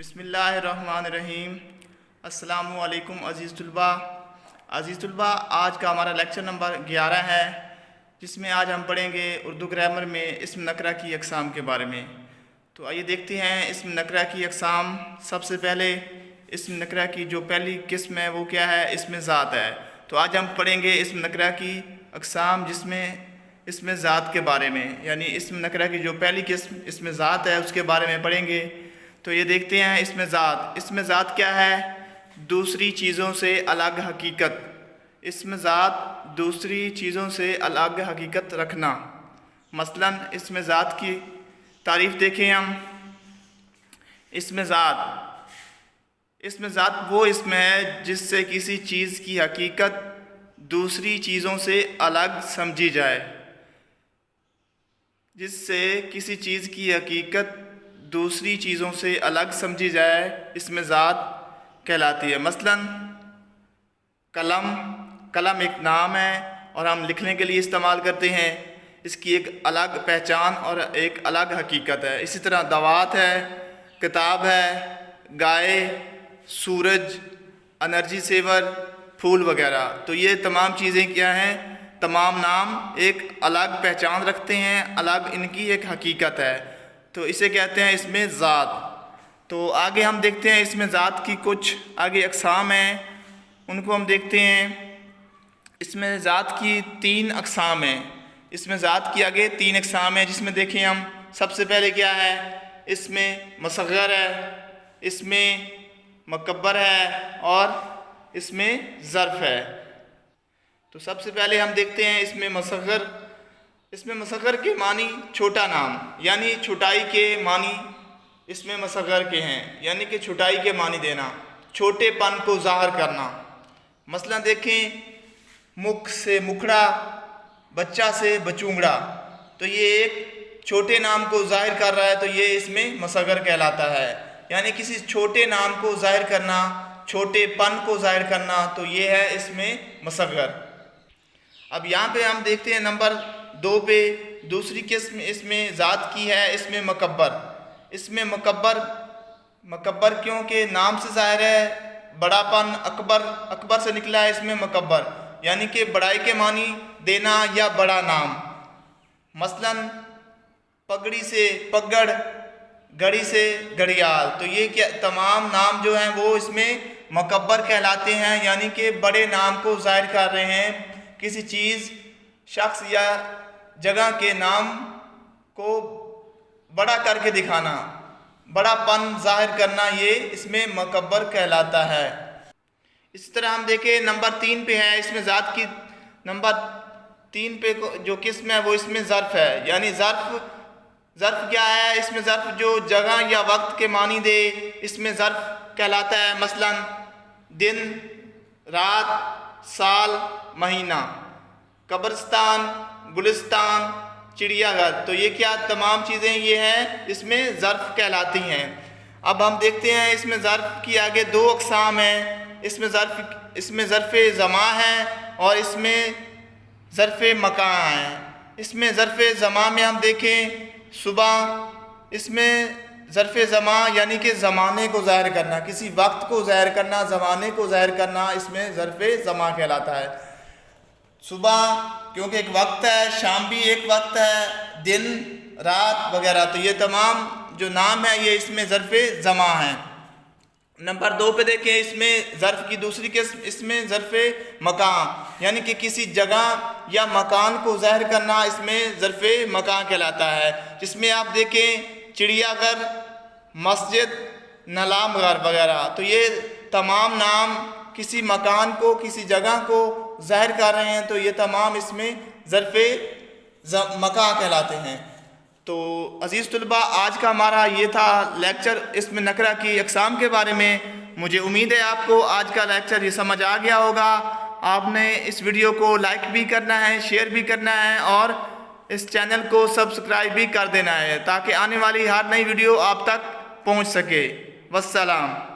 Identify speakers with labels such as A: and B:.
A: बिस्मिल्लाहिर्रहमानिर्रहीम। अस्सलामुअलैकुम अज़ीज़ तलबा। आज का हमारा लेक्चर नंबर 11 है, जिसमें आज हम पढ़ेंगे उर्दू ग्रामर में इस्म नकरा की अक़साम के बारे में। तो आइए देखते हैं इस्म नकरा की अक़साम। सबसे पहले इस्म नकरा की जो पहली किस्म है वो क्या है? इस्म ज़ात है। तो आज हम पढ़ेंगे इस्म नकरा की अक़साम, जिसमें इस्म ज़ात के बारे में, यानी इस्म नकरा की जो पहली किस्म इस्म ज़ात है उसके बारे में पढ़ेंगे। तो ये देखते हैं इस्म ज़ात। इस्म ज़ात क्या है? दूसरी चीज़ों से अलग हकीकत। इस्म ज़ात दूसरी चीज़ों से अलग हकीकत रखना। मसलन इस्म ज़ात की तारीफ़ देखें हम। इस्म ज़ात वो इस्म है जिससे किसी चीज़ की हकीकत दूसरी चीज़ों से अलग समझी जाए। जिससे किसी चीज़ की हकीकत दूसरी चीज़ों से अलग समझी जाए, इस्म ज़ात कहलाती है। मसलन कलम एक नाम है और हम लिखने के लिए इस्तेमाल करते हैं। इसकी एक अलग पहचान और एक अलग हकीकत है। इसी तरह दवात है, किताब है, गाय, सूरज, एनर्जी सेवर, फूल वगैरह। तो ये तमाम चीज़ें क्या हैं? तमाम नाम एक अलग पहचान रखते हैं, अलग इनकी एक हकीकत है। तो इसे कहते हैं इस्म ज़ात। तो आगे हम देखते हैं इस्म ज़ात की कुछ आगे अक़साम हैं, उनको हम देखते हैं। इस्म ज़ात की 3 अक़साम हैं। इस्म ज़ात की आगे 3 अक़साम हैं, जिसमें देखें हम सबसे पहले क्या है? इस्म मसग़र है, इस्म मुकब्बर है और इस्म ज़र्फ़ है। तो सबसे पहले हम देखते हैं इस्म मसग़र। इस्म मसग़र के मानी छोटा नाम, यानी छोटाई के मानी इस्म मसग़र के हैं, यानी कि छोटाई के मानी देना, छोटेपन को ज़ाहिर करना। मसलन देखें, मुख से मुखड़ा, बच्चा से बचूंगड़ा। तो ये एक छोटे नाम को ज़ाहिर कर रहा है, तो ये इस्म मसग़र कहलाता है। यानी किसी छोटे नाम को ज़ाहिर करना, छोटेपन को ज़ाहिर करना, तो ये है इस्म मसग़र। अब यहाँ पे हम देखते हैं नंबर 2 पे दूसरी किस्म इस्म ज़ात की है, इस्म मुकब्बर। इस्म मुकब्बर क्योंकि नाम से ज़ाहिर है, बड़ापन, अकबर से निकला है इस्म मुकब्बर, यानी कि बड़ाई के मानी देना या बड़ा नाम। मसलन पगड़ी से पगड़, घड़ी से घड़ियाल। तो ये क्या तमाम नाम जो हैं वो इसमें मुकब्बर कहलाते हैं, यानी कि बड़े नाम को ज़ाहिर कर रहे हैं। किसी चीज़, शख्स या जगह के नाम को बड़ा करके दिखाना, बड़ापन ज़ाहिर करना, ये इसमें मुकब्बर कहलाता है। इसी तरह हम देखें नंबर 3 पे है इसमें ज़ात की। नंबर 3 पे जो किस्म है वो इसमें ज़र्फ़ है, यानी ज़र्फ़ क्या है? इसमें ज़र्फ़ जो जगह या वक्त के मानी दे, इसमें ज़र्फ़ कहलाता है। मसलन दिन, रात, साल, महीना, कब्रिस्तान, गुलिस्तान, चिड़ियाघर। तो ये क्या तमाम चीज़ें ये हैं इसमें ज़र्फ़ कहलाती हैं। अब हम देखते हैं इसमें ज़र्फ़ की आगे 2 अक़साम हैं। इसमें ज़र्फ़ ज़मा है और इसमें ज़र्फ़ मकान है। इसमें ज़र्फ़ ज़मा में हम देखें सुबह, इसमें ज़र्फ़ ज़मा यानी कि ज़माने को ज़ाहिर करना, किसी वक्त को ज़ाहिर करना, ज़माने को ज़ाहिर करना, इसमें ज़र्फ़ ज़मा कहलाता है। सुबह क्योंकि एक वक्त है, शाम भी एक वक्त है, दिन, रात वगैरह। तो ये तमाम जो नाम है ये इसमें ज़र्फ़ ज़मा है। नंबर 2 पे देखें इसमें ज़र्फ़ की दूसरी किस्म इसमें ज़र्फ़ मकान, यानी कि किसी जगह या मकान को ज़ाहिर करना, इसमें ज़र्फ़ मकान कहलाता है। जिसमें आप देखें चिड़ियाघर, मस्जिद, नलामघर वगैरह। तो ये तमाम नाम किसी मकान को, किसी जगह को ज़ाहिर कर रहे हैं, तो ये तमाम इसमें ज़र्फ़ मकान कहलाते हैं। तो अज़ीज़ तलबा, आज का हमारा ये था लेक्चर इस्म नकरा की अक़साम के बारे में। मुझे उम्मीद है आपको आज का लेक्चर ये समझ आ गया होगा। आपने इस वीडियो को लाइक भी करना है, शेयर भी करना है और इस चैनल को सब्सक्राइब भी कर देना है, ताकि आने वाली हर नई वीडियो आप तक पहुंच सके। वस्सलाम।